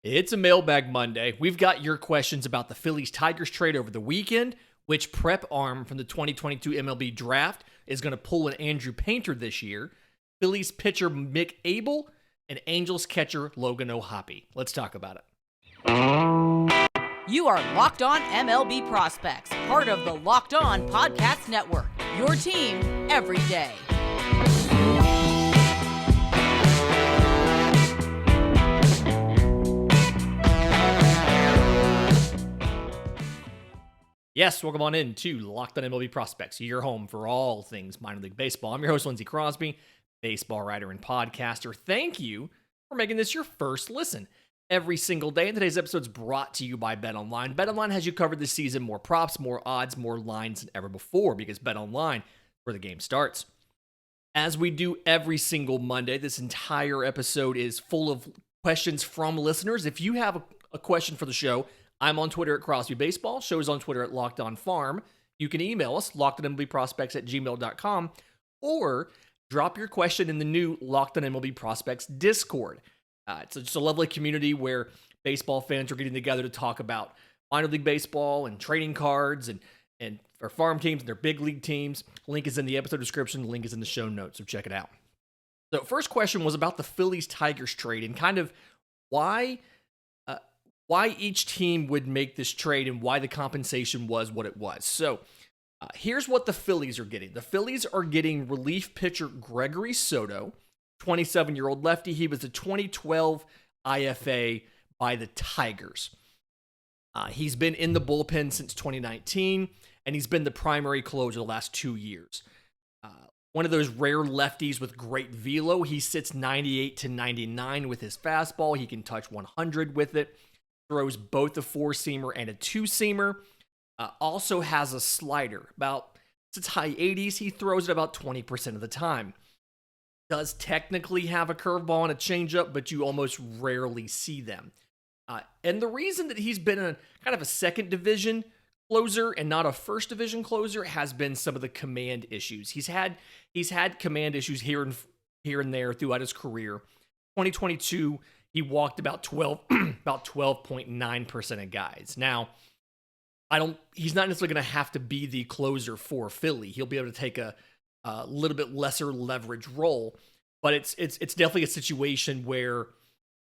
It's a Mailbag Monday. We've got your questions about the Phillies-Tigers trade over the weekend, which prep arm from the 2022 MLB Draft is going to pull an Andrew Painter this year, Phillies pitcher Mick Abel, and Angels catcher Logan O'Hoppe. Let's talk about it. You are Locked On MLB Prospects, part of the Locked On Podcast Network, your team every day. Yes, welcome on in to Locked On MLB Prospects, your home for all things minor league baseball. I'm your host, Lindsey Crosby, baseball writer and podcaster. Thank you for making this your first listen every single day. And today's episode is brought to you by BetOnline. BetOnline has you covered this season. More props, more odds, more lines than ever before because BetOnline, where the game starts. As we do every single Monday, this entire episode is full of questions from listeners. If you have a question for the show, I'm on Twitter at Crosby Baseball. Show is on Twitter at Locked On Farm. You can email us, lockedonmlbprospects@gmail.com, or drop your question in the new Locked On MLB Prospects Discord. It's just a lovely community where baseball fans are getting together to talk about minor league baseball and trading cards and for farm teams and their big league teams. Link is in the episode description. Link is in the show notes, so check it out. So first question was about the Phillies-Tigers trade and kind of why each team would make this trade and why the compensation was what it was. So here's what the Phillies are getting. The Phillies are getting relief pitcher Gregory Soto, 27-year-old lefty. He was a 2012 IFA by the Tigers. He's been in the bullpen since 2019, and he's been the primary closer the last 2 years. One of those rare lefties with great velo. He sits 98 to 99 with his fastball. He can touch 100 with it. Throws both a four-seamer and a two-seamer. Also has a slider. It's high 80s. He throws it about 20% of the time. Does technically have a curveball and a changeup, but you almost rarely see them. And the reason that he's been a kind of a second division closer and not a first division closer has been some of the command issues. He's had command issues here and there throughout his career. 2022. He walked about 12.9% of guys. Now, he's not necessarily going to have to be the closer for Philly. He'll be able to take a little bit lesser leverage role, but it's definitely a situation where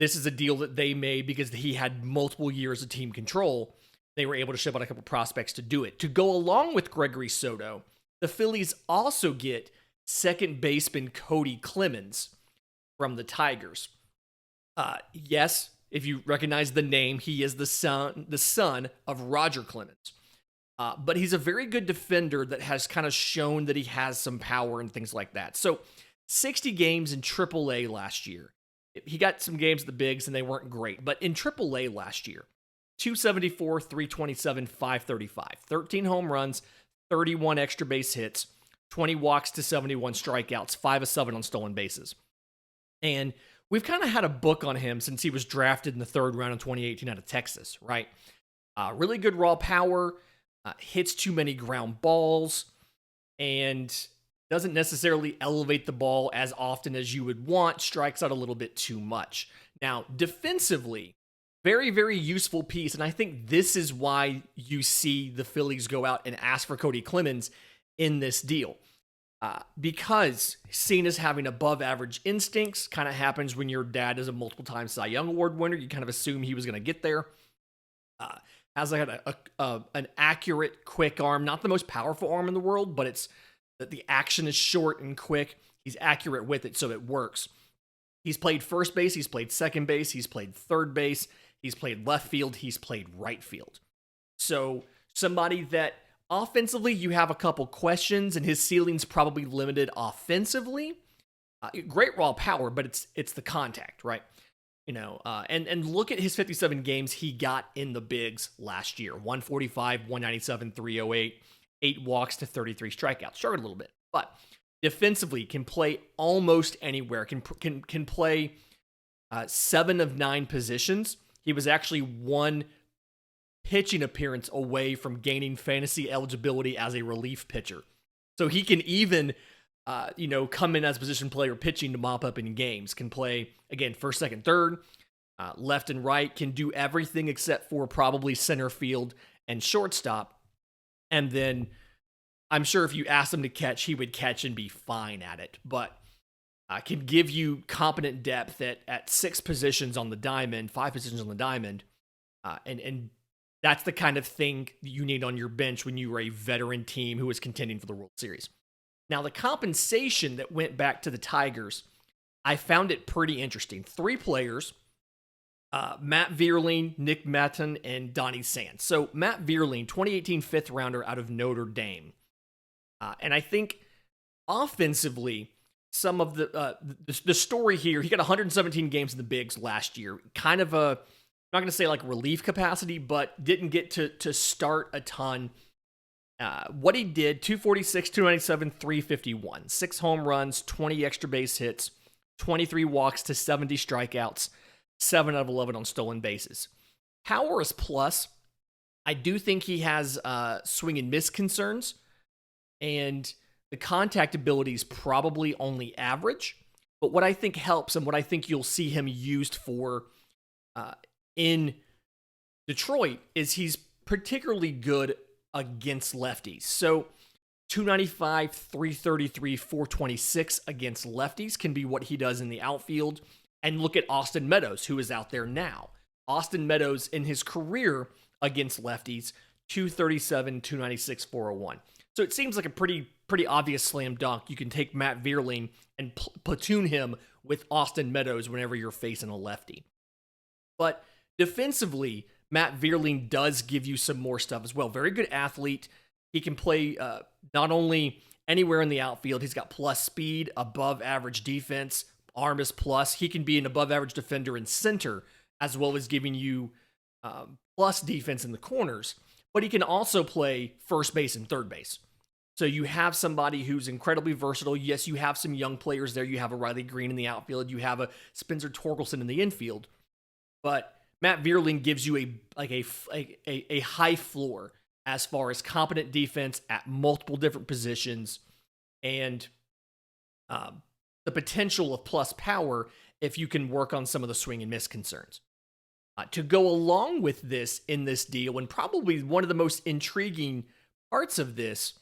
this is a deal that they made because he had multiple years of team control. They were able to ship out a couple prospects to do it. To go along with Gregory Soto, the Phillies also get second baseman Clemens from the Tigers. Yes, if you recognize the name, he is the son of Roger Clemens. But he's a very good defender that has kind of shown that he has some power and things like that. So 60 games in AAA last year. He got some games at the bigs and they weren't great. But in AAA last year, 274, 327, 535. 13 home runs, 31 extra base hits, 20 walks to 71 strikeouts, 5 of 7 on stolen bases. And we've kind of had a book on him since he was drafted in the third round in 2018 out of Texas, right? Really good raw power, hits too many ground balls, and doesn't necessarily elevate the ball as often as you would want, strikes out a little bit too much. Now, defensively, very, very useful piece, and I think this is why you see the Phillies go out and ask for Clemens in this deal. Because seen as having above average instincts, kind of happens when your dad is a multiple time Cy Young Award winner. You kind of assume he was going to get there. Has an accurate, quick arm, not the most powerful arm in the world, but it's that the action is short and quick. He's accurate with it, so it works. He's played first base, he's played second base, he's played third base, he's played left field, he's played right field. So somebody that offensively, you have a couple questions, and his ceiling's probably limited offensively. Great raw power, but it's the contact, right? And look at his 57 games he got in the bigs last year. 145, 197, 308, 8 walks to 33 strikeouts. Struggled a little bit, but defensively can play almost anywhere. Can play 7 of 9 positions. He was actually one pitching appearance away from gaining fantasy eligibility as a relief pitcher. So he can even, come in as a position player pitching to mop up in games. Can play, again, first, second, third. left and right, can do everything except for probably center field and shortstop. And then I'm sure if you asked him to catch, he would catch and be fine at it. But can give you competent depth at 6 positions on the diamond, 5 positions on the diamond. And that's the kind of thing you need on your bench when you are a veteran team who is contending for the World Series. Now, the compensation that went back to the Tigers, I found it pretty interesting. 3 players, Matt Vierling, Nick Maton, and Donny Sands. So Matt Vierling, 2018 5th rounder out of Notre Dame. And I think offensively, some of the story here, he got 117 games in the bigs last year. Kind of a, I'm not going to say like relief capacity, but didn't get to start a ton. What he did, 246, 297, 351. 6 home runs, 20 extra base hits, 23 walks to 70 strikeouts, 7 out of 11 on stolen bases. Power is plus. I do think he has swing and miss concerns, and the contact ability is probably only average. But what I think helps and what I think you'll see him used for in Detroit is he's particularly good against lefties. So 295, 333, 426 against lefties can be what he does in the outfield. And look at Austin Meadows, who is out there now. Austin Meadows in his career against lefties, 237, 296, 401. So it seems like a pretty obvious slam dunk. You can take Matt Vierling and platoon him with Austin Meadows whenever you're facing a lefty. But defensively, Matt Vierling does give you some more stuff as well. Very good athlete. He can play not only anywhere in the outfield, he's got plus speed, above average defense, arm is plus. He can be an above average defender in center, as well as giving you plus defense in the corners. But he can also play first base and third base. So you have somebody who's incredibly versatile. Yes, you have some young players there. You have a Riley Green in the outfield. You have a Spencer Torkelson in the infield. But Matt Vierling gives you a high floor as far as competent defense at multiple different positions and the potential of plus power if you can work on some of the swing and miss concerns. To go along with this in this deal, and probably one of the most intriguing parts of this,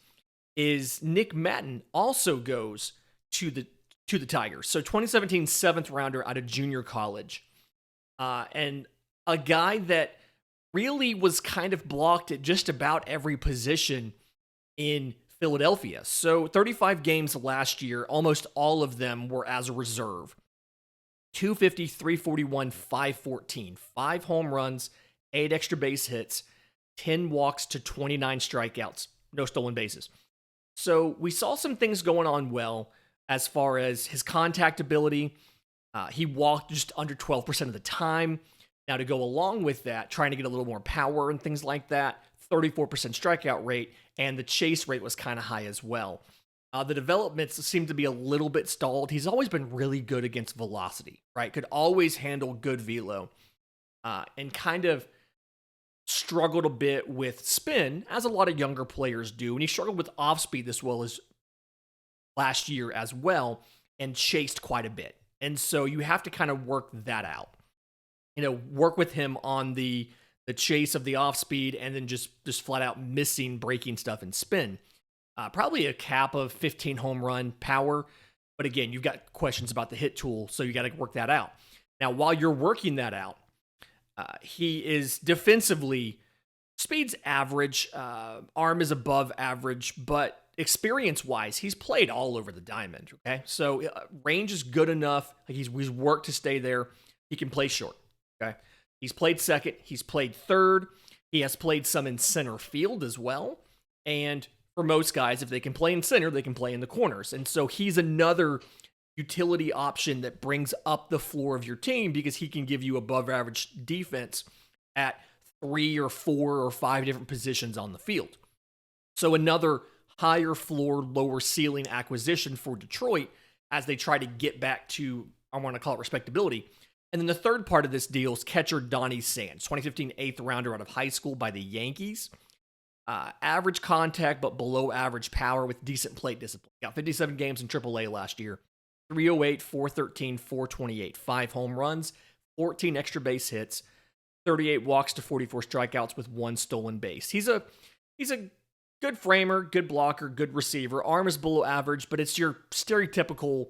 is Nick Maton also goes to the Tigers. So 2017 7th rounder out of junior college. And a guy that really was kind of blocked at just about every position in Philadelphia. So 35 games last year, almost all of them were as a reserve. 250, 341, 514. 5 home runs, 8 extra base hits, 10 walks to 29 strikeouts, no stolen bases. So we saw some things going on well as far as his contact ability. He walked just under 12% of the time. Now, to go along with that, trying to get a little more power and things like that, 34% strikeout rate, and the chase rate was kind of high as well. The developments seem to be a little bit stalled. He's always been really good against velocity, right? Could always handle good velo, and kind of struggled a bit with spin, as a lot of younger players do. And he struggled with off speed as well as last year as well, and chased quite a bit. And so you have to kind of work that out. Work with him on the chase of the off speed, and then just flat out missing breaking stuff and spin. Probably a cap of 15 home run power. But again, you've got questions about the hit tool, so you got to work that out. Now, while you're working that out, he is defensively, speed's average, arm is above average, but experience-wise, he's played all over the diamond, okay? So range is good enough. He's worked to stay there. He can play short, okay? He's played second. He's played third. He has played some in center field as well. And for most guys, if they can play in center, they can play in the corners. And so he's another utility option that brings up the floor of your team because he can give you above average defense at 3 or 4 or 5 different positions on the field. So another higher floor, lower ceiling acquisition for Detroit as they try to get back to, I want to call it respectability. And then the third part of this deal is catcher Donny Sands, 2015 8th rounder out of high school by the Yankees. Average contact, but below average power with decent plate discipline. Got 57 games in AAA last year. 308, 413, 428. 5 home runs, 14 extra base hits, 38 walks to 44 strikeouts with 1 stolen base. He's a good framer, good blocker, good receiver. Arm is below average, but it's your stereotypical,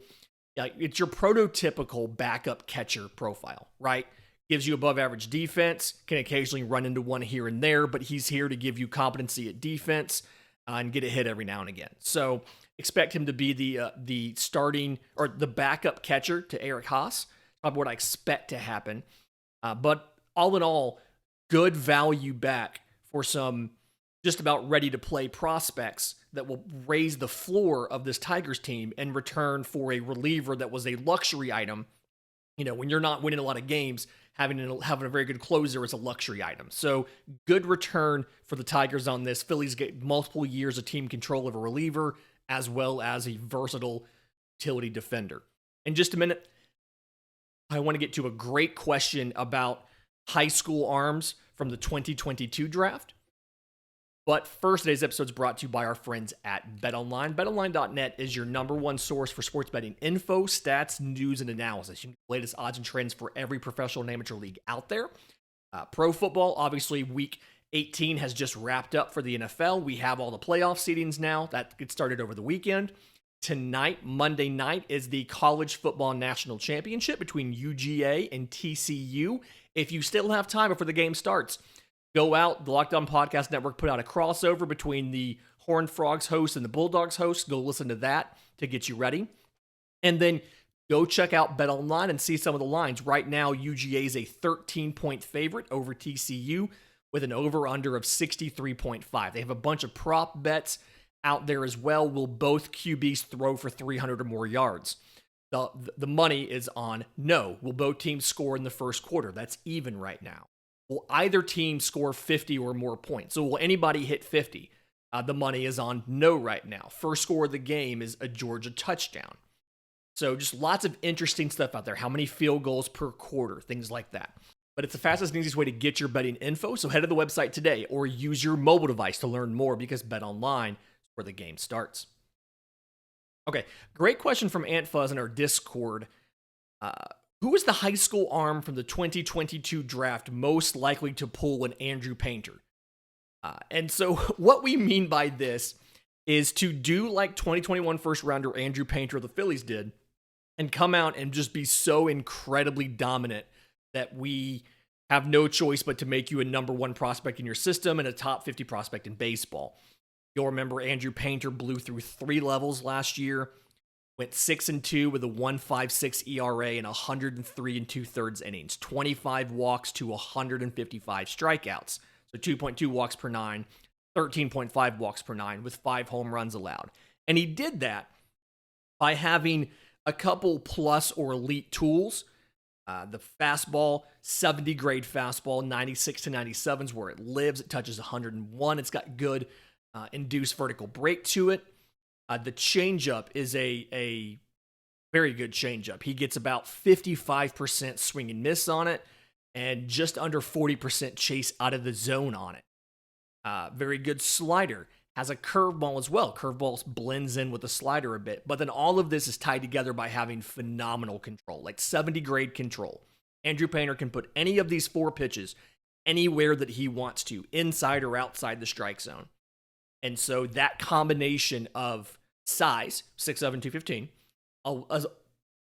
it's your prototypical backup catcher profile, right? Gives you above average defense, can occasionally run into one here and there, but he's here to give you competency at defense and get a hit every now and again. So expect him to be the starting or the backup catcher to Eric Haas. Probably what I expect to happen. But all in all, good value back for some just about ready to play prospects that will raise the floor of this Tigers team in return for a reliever that was a luxury item. You know, when you're not winning a lot of games, having a very good closer is a luxury item. So good return for the Tigers on this. Phillies get multiple years of team control of a reliever as well as a versatile utility defender. In just a minute, I want to get to a great question about high school arms from the 2022 draft. But first, today's episode is brought to you by our friends at BetOnline. BetOnline.net is your number one source for sports betting info, stats, news, and analysis. You can get the latest odds and trends for every professional and amateur league out there. Pro football, obviously, week 18 has just wrapped up for the NFL. We have all the playoff seedings now. That gets started over the weekend. Tonight, Monday night, is the College Football National Championship between UGA and TCU. If you still have time before the game starts, go out. The Locked On Podcast Network put out a crossover between the Horned Frogs host and the Bulldogs host. Go listen to that to get you ready. And then go check out BetOnline and see some of the lines. Right now, UGA is a 13-point favorite over TCU with an over-under of 63.5. They have a bunch of prop bets out there as well. Will both QBs throw for 300 or more yards? The money is on no. Will both teams score in the first quarter? That's even right now. Will either team score 50 or more points? So will anybody hit 50? The money is on no right now. First score of the game is a Georgia touchdown. So just lots of interesting stuff out there. How many field goals per quarter? Things like that. But it's the fastest and easiest way to get your betting info. So head to the website today or use your mobile device to learn more because BetOnline is where the game starts. Okay, great question from Ant Fuzz in our Discord. Who is the high school arm from the 2022 draft most likely to pull an Andrew Painter? And so what we mean by this is to do like 2021 first rounder Andrew Painter of the Phillies did and come out and just be so incredibly dominant that we have no choice but to make you a number one prospect in your system and a top 50 prospect in baseball. You'll remember Andrew Painter blew through 3 levels last year. Went 6-2 with a 1.56 ERA and 103 2/3 innings, 25 walks to 155 strikeouts. So 2.2 walks per 9, 13.5 walks per 9 with 5 home runs allowed. And he did that by having a couple plus or elite tools. The fastball, 70 grade fastball, 96 to 97 is where it lives. It touches 101. It's got good induced vertical break to it. The changeup is a very good changeup. He gets about 55% swing and miss on it and just under 40% chase out of the zone on it. Very good slider. Has a curveball as well. Curveball blends in with the slider a bit. But then all of this is tied together by having phenomenal control, like 70 grade control. Andrew Painter can put any of these 4 pitches anywhere that he wants to, inside or outside the strike zone. And so that combination of size, 6'7", 215,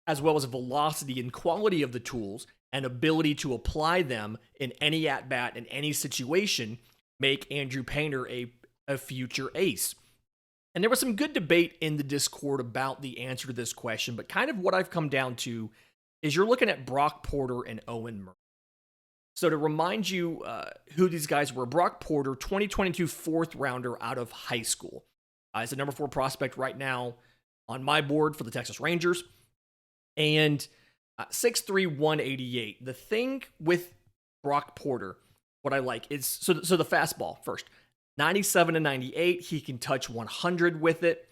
as well as velocity and quality of the tools and ability to apply them in any at-bat in any situation make Andrew Painter a future ace. And there was some good debate in the Discord about the answer to this question, but kind of what I've come down to is you're looking at Brock Porter and Owen Murphy. So to remind you who these guys were, Brock Porter, 2022 4th rounder out of high school. He's a number 4 prospect right now on my board for the Texas Rangers. And 6'3", 188. The thing with Brock Porter, what I like is, so the fastball first. 97 to 98, he can touch 100 with it.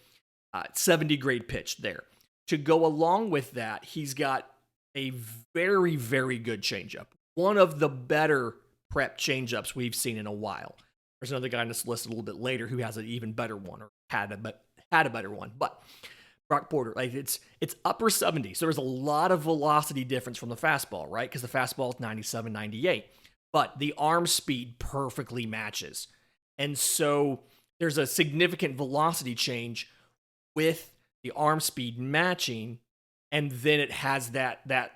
70 grade pitch there. To go along with that, he's got a very, very good changeup. One of the better prep changeups we've seen in a while. There's another guy on this list a little bit later who has an even better one or had a better one. But Brock Porter, like it's upper 70s. So there's a lot of velocity difference from the fastball, right? Because the fastball is 97, 98. But the arm speed perfectly matches. And so there's a significant velocity change with the arm speed matching. And then it has that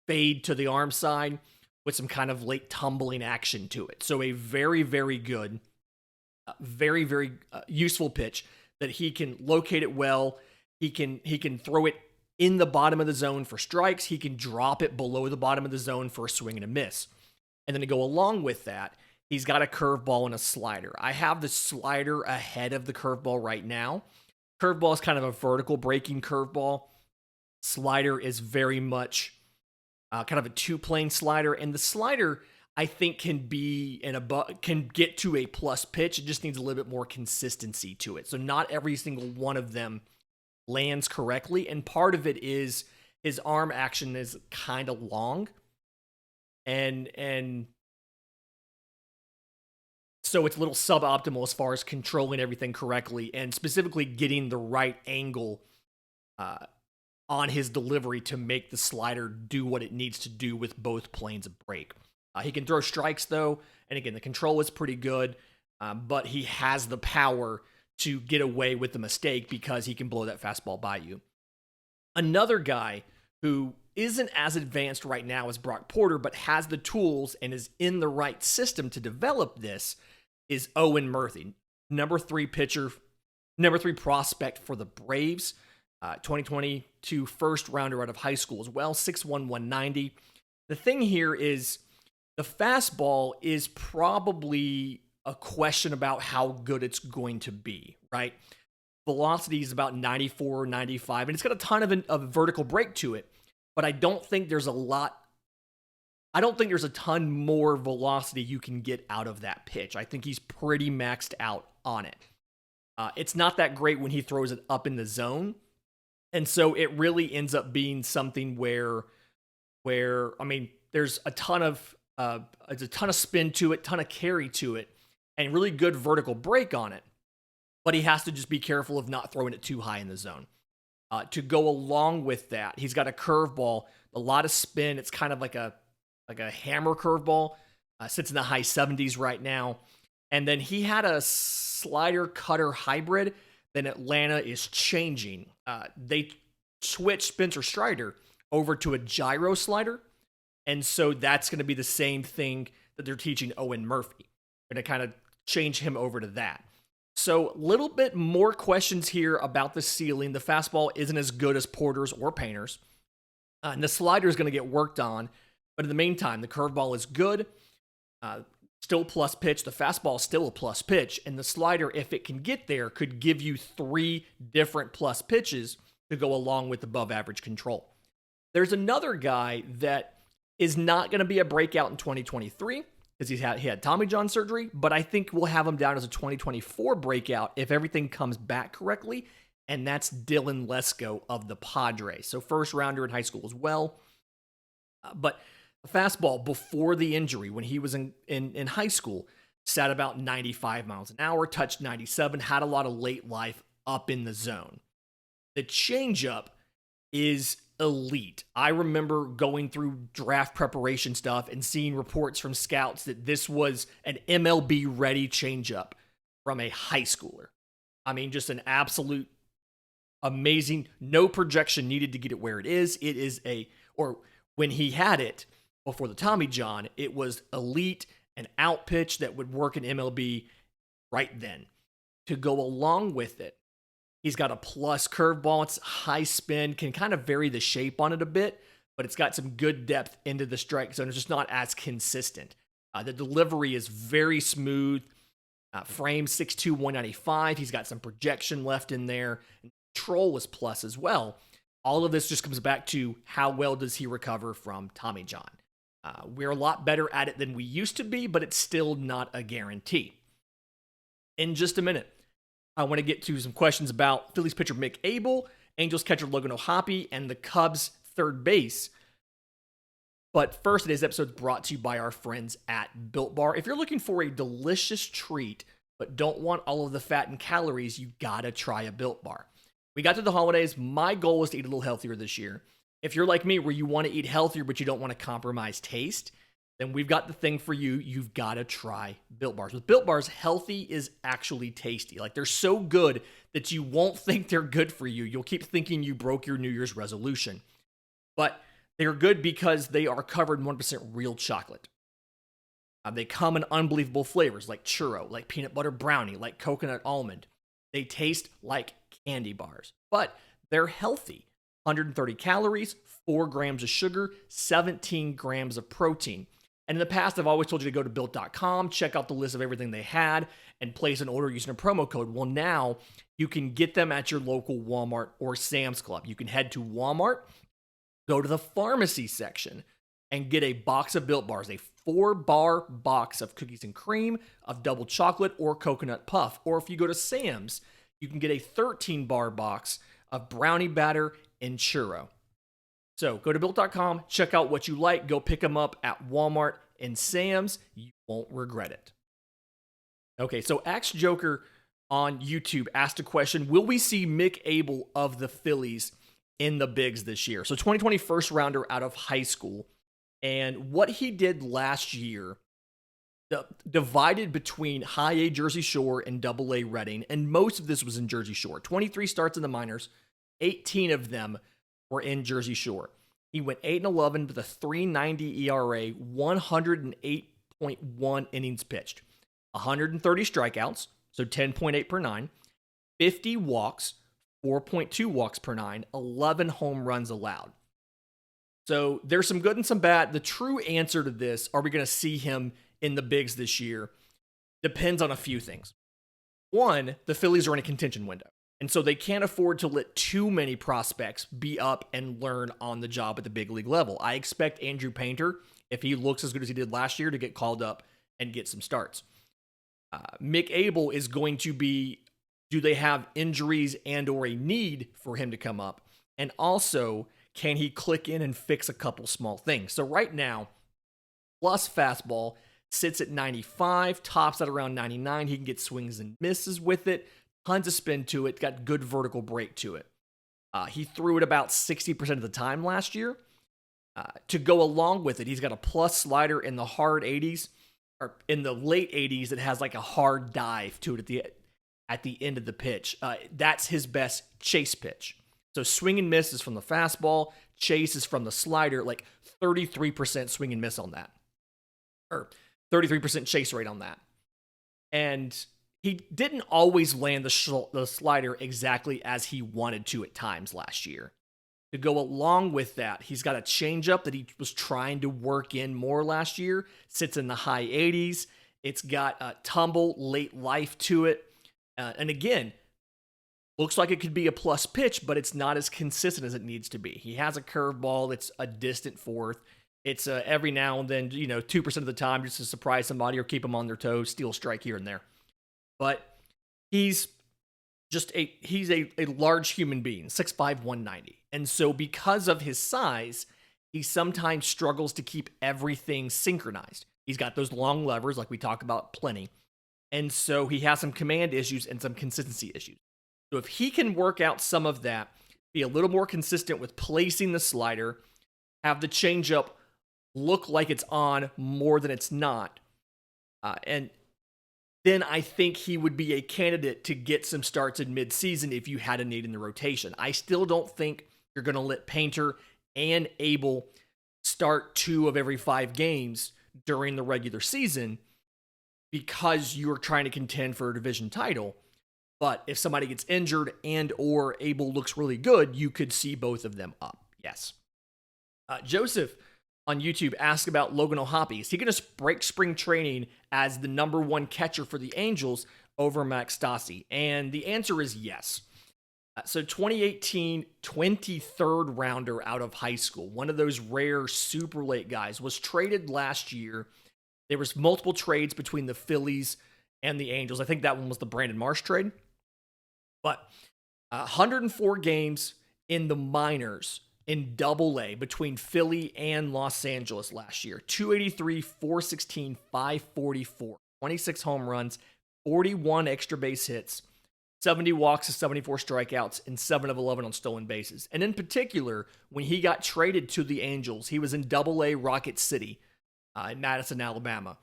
fade to the arm side with some kind of late tumbling action to it. So a very, very good, very, very useful pitch that he can locate it well. He can throw it in the bottom of the zone for strikes. He can drop it below the bottom of the zone for a swing and a miss. And then to go along with that, he's got a curveball and a slider. I have the slider ahead of the curveball right now. Curveball is kind of a vertical breaking curveball. Slider is very much kind of a two-plane slider. And the slider, I think, can get to a plus pitch. It just needs a little bit more consistency to it. So not every single one of them lands correctly, and part of it is his arm action is kind of long, and so it's a little suboptimal as far as controlling everything correctly, and specifically getting the right angle on his delivery to make the slider do what it needs to do with both planes of break. He can throw strikes though, and again, the control is pretty good, but he has the power to get away with the mistake because he can blow that fastball by you. Another guy who isn't as advanced right now as Brock Porter, but has the tools and is in the right system to develop this is Owen Murphy, number 3 prospect for the Braves, 2022 first rounder out of high school as well, 6'1", 190. The thing here is the fastball is probably a question about how good it's going to be, right? Velocity is about 94, 95, and it's got a ton of vertical break to it, but I don't think there's a ton more velocity you can get out of that pitch. I think he's pretty maxed out on it. It's not that great when he throws it up in the zone, and so it really ends up being something where I mean, there's a ton of spin to it, ton of carry to it, and really good vertical break on it. But he has to just be careful of not throwing it too high in the zone. To go along with that, he's got a curveball, a lot of spin. It's kind of like a hammer curveball. Sits in the high 70s right now. And then he had a slider cutter hybrid. Then Atlanta is changing. They switched Spencer Strider over to a gyro slider. And so that's going to be the same thing that they're teaching Owen Murphy. Going to kind of change him over to that. So a little bit more questions here about the ceiling. The fastball isn't as good as Porter's or Painter's. And the slider is going to get worked on. But in the meantime, the curveball is good. Still plus pitch. The fastball is still a plus pitch. And the slider, if it can get there, could give you 3 different plus pitches to go along with above average control. There's another guy that is not going to be a breakout in 2023. Because he had Tommy John surgery, but I think we'll have him down as a 2024 breakout if everything comes back correctly, and that's Dylan Lesko of the Padres. So first rounder in high school as well. But the fastball before the injury, when he was in high school, sat about 95 miles an hour, touched 97, had a lot of late life up in the zone. The changeup is elite. I remember going through draft preparation stuff and seeing reports from scouts that this was an MLB ready changeup from a high schooler. I mean, just an absolute amazing, no projection needed to get it where it is. It is when he had it before the Tommy John, it was elite, an out pitch that would work in MLB right then. To go along with it, he's got a plus curveball. It's high spin, can kind of vary the shape on it a bit, but it's got some good depth into the strike zone. It's just not as consistent. The delivery is very smooth. Frame 6'2", 195. He's got some projection left in there. And control is plus as well. All of this just comes back to how well does he recover from Tommy John. We're a lot better at it than we used to be, but it's still not a guarantee. In just a minute, I want to get to some questions about Phillies pitcher Mick Abel, Angels catcher Logan O'Hoppe, and the Cubs third base. But first, today's episode is brought to you by our friends at Built Bar. If you're looking for a delicious treat, but don't want all of the fat and calories, you gotta try a Built Bar. We got to the holidays. My goal was to eat a little healthier this year. If you're like me, where you want to eat healthier, but you don't want to compromise taste, then we've got the thing for you. You've got to try Built Bars. With Built Bars, healthy is actually tasty. Like, they're so good that you won't think they're good for you. You'll keep thinking you broke your New Year's resolution. But they're good because they are covered in 1% real chocolate. They come in unbelievable flavors like churro, like peanut butter brownie, like coconut almond. They taste like candy bars, but they're healthy. 130 calories, 4 grams of sugar, 17 grams of protein. And in the past, I've always told you to go to Built.com, check out the list of everything they had, and place an order using a promo code. Well, now you can get them at your local Walmart or Sam's Club. You can head to Walmart, go to the pharmacy section, and get a box of Built Bars, a 4-bar box of cookies and cream, of double chocolate, or coconut puff. Or if you go to Sam's, you can get a 13-bar box of brownie batter and churro. So go to Built.com, check out what you like, go pick them up at Walmart and Sam's. You won't regret it. Okay, so Axe Joker on YouTube asked a question, will we see Mick Abel of the Phillies in the bigs this year? So 2020 first rounder out of high school. And what he did last year, divided between high A Jersey Shore and double A Reading, and most of this was in Jersey Shore. 23 starts in the minors, 18 of them were in Jersey Shore. He went 8-11 with a 3.90 ERA, 108.1 innings pitched, 130 strikeouts, so 10.8 per 9, 50 walks, 4.2 walks per 9, 11 home runs allowed. So there's some good and some bad. The true answer to this, are we going to see him in the bigs this year, depends on a few things. One, the Phillies are in a contention window, and so they can't afford to let too many prospects be up and learn on the job at the big league level. I expect Andrew Painter, if he looks as good as he did last year, to get called up and get some starts. Mick Abel is going to be, do they have injuries and or a need for him to come up? And also, can he click in and fix a couple small things? So right now, plus fastball sits at 95, tops at around 99. He can get swings and misses with it. Tons of spin to it. Got good vertical break to it. He threw it about 60% of the time last year. To go along with it, he's got a plus slider in the hard 80s, or in the late 80s that has like a hard dive to it at the end of the pitch. That's his best chase pitch. So swing and miss is from the fastball, chase is from the slider, like 33% swing and miss on that. Or 33% chase rate on that. And he didn't always land the slider exactly as he wanted to at times last year. To go along with that, he's got a changeup that he was trying to work in more last year. Sits in the high 80s. It's got a tumble, late life to it. And again, looks like it could be a plus pitch, but it's not as consistent as it needs to be. He has a curveball that's a distant fourth. It's every now and then, 2% of the time, just to surprise somebody or keep them on their toes, steal a strike here and there. But he's a large human being, 6'5", 190. And so because of his size, he sometimes struggles to keep everything synchronized. He's got those long levers, like we talk about plenty. And so he has some command issues and some consistency issues. So if he can work out some of that, be a little more consistent with placing the slider, have the changeup look like it's on more than it's not, and then I think he would be a candidate to get some starts in midseason if you had a need in the rotation. I still don't think you're going to let Painter and Abel start 2 of every 5 games during the regular season because you're trying to contend for a division title. But if somebody gets injured and or Abel looks really good, you could see both of them up. Yes. Joseph on YouTube asked about Logan O'Hoppe. Is he going to break spring training as the number 1 catcher for the Angels over Max Stassi? And the answer is yes. So 2018, 23rd rounder out of high school, one of those rare super late guys, was traded last year. There was multiple trades between the Phillies and the Angels. I think that one was the Brandon Marsh trade. But 104 games in the minors in Double A between Philly and Los Angeles last year. 283, 416, 544, 26 home runs, 41 extra base hits, 70 walks to 74 strikeouts, and 7 of 11 on stolen bases. And in particular, when he got traded to the Angels, he was in Double-A Rocket City in Madison, Alabama.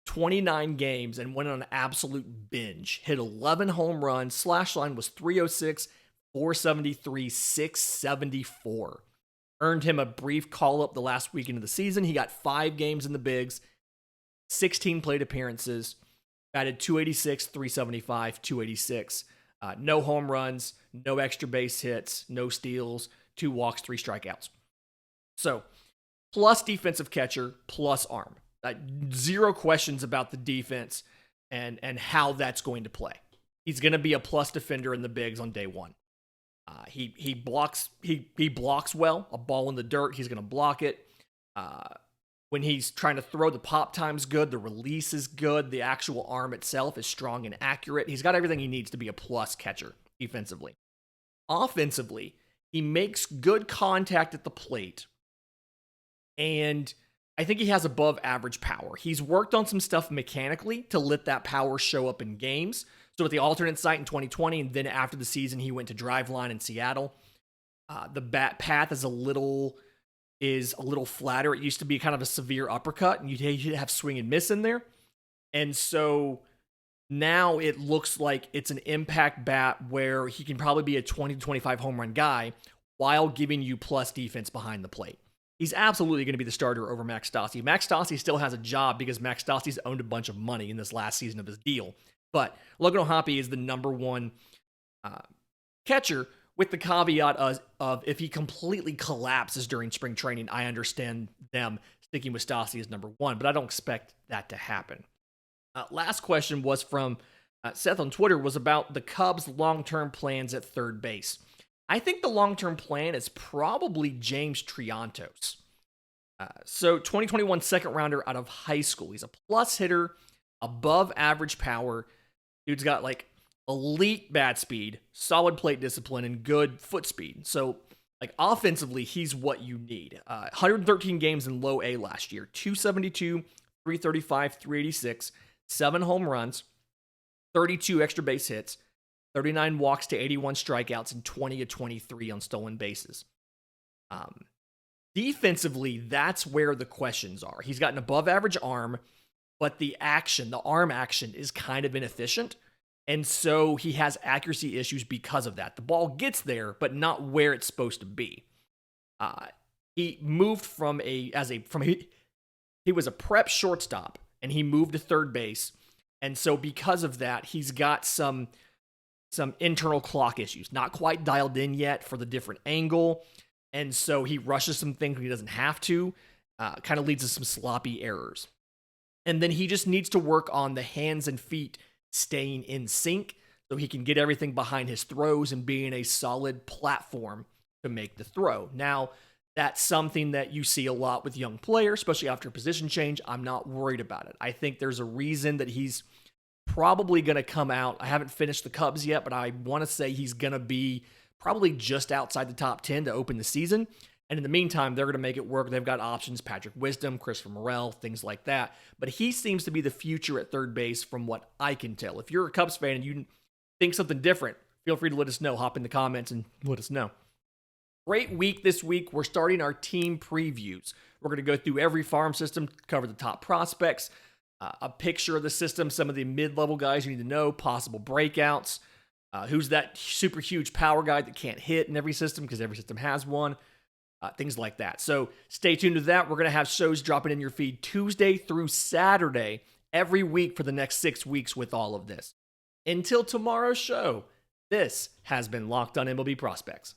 29 games and went on an absolute binge. Hit 11 home runs. Slash line was 306, 473, 674. Earned him a brief call-up the last weekend of the season. He got 5 games in the bigs, 16 plate appearances, batted 286, 375, 286. No home runs, no extra base hits, no steals, 2 walks, 3 strikeouts. So, plus defensive catcher, plus arm. 0 questions about the defense and how that's going to play. He's going to be a plus defender in the bigs on day one. He blocks well. A ball in the dirt, he's going to block it. When he's trying to throw, the pop time's good. The release is good. The actual arm itself is strong and accurate. He's got everything he needs to be a plus catcher defensively. Offensively, he makes good contact at the plate. And I think he has above average power. He's worked on some stuff mechanically to let that power show up in games. So at the alternate site in 2020, and then after the season, he went to Driveline in Seattle. The bat path is a little flatter. It used to be kind of a severe uppercut, and you'd have swing and miss in there. And so now it looks like it's an impact bat where he can probably be a 20 to 25 home run guy while giving you plus defense behind the plate. He's absolutely going to be the starter over Max Stassi. Max Stassi still has a job because Max Stassi's owned a bunch of money in this last season of his deal. But Logan O'Hoppe is the number one catcher, with the caveat of if he completely collapses during spring training, I understand them sticking with Stassi as number one, but I don't expect that to happen. Last question was from Seth on Twitter, was about the Cubs' long-term plans at third base. I think the long-term plan is probably James Triantos. So 2021 second rounder out of high school. He's a plus hitter, above average power. Dude's got like elite bat speed, solid plate discipline, and good foot speed. So like offensively, he's what you need. 113 games in low A last year. 272, 335, 386, 7 home runs, 32 extra base hits, 39 walks to 81 strikeouts, and 20 of 23 on stolen bases. Defensively, that's where the questions are. He's got an above average arm, but the arm action is kind of inefficient. And so he has accuracy issues because of that. The ball gets there, but not where it's supposed to be. He moved he was a prep shortstop, and he moved to third base. And so because of that, he's got some internal clock issues, not quite dialed in yet for the different angle. And so he rushes some things when he doesn't have to, kind of leads to some sloppy errors. And then he just needs to work on the hands and feet staying in sync so he can get everything behind his throws and being a solid platform to make the throw. Now, that's something that you see a lot with young players, especially after a position change. I'm not worried about it. I think there's a reason that he's probably going to come out. I haven't finished the Cubs yet, but I want to say he's going to be probably just outside the top 10 to open the season. And in the meantime, they're going to make it work. They've got options, Patrick Wisdom, Christopher Morel, things like that. But he seems to be the future at third base from what I can tell. If you're a Cubs fan and you think something different, feel free to let us know. Hop in the comments and let us know. Great week this week. We're starting our team previews. We're going to go through every farm system, cover the top prospects, a picture of the system, some of the mid-level guys you need to know, possible breakouts, who's that super huge power guy that can't hit in every system because every system has one, things like that. So stay tuned to that. We're going to have shows dropping in your feed Tuesday through Saturday every week for the next 6 weeks with all of this. Until tomorrow's show, this has been Locked on MLB Prospects.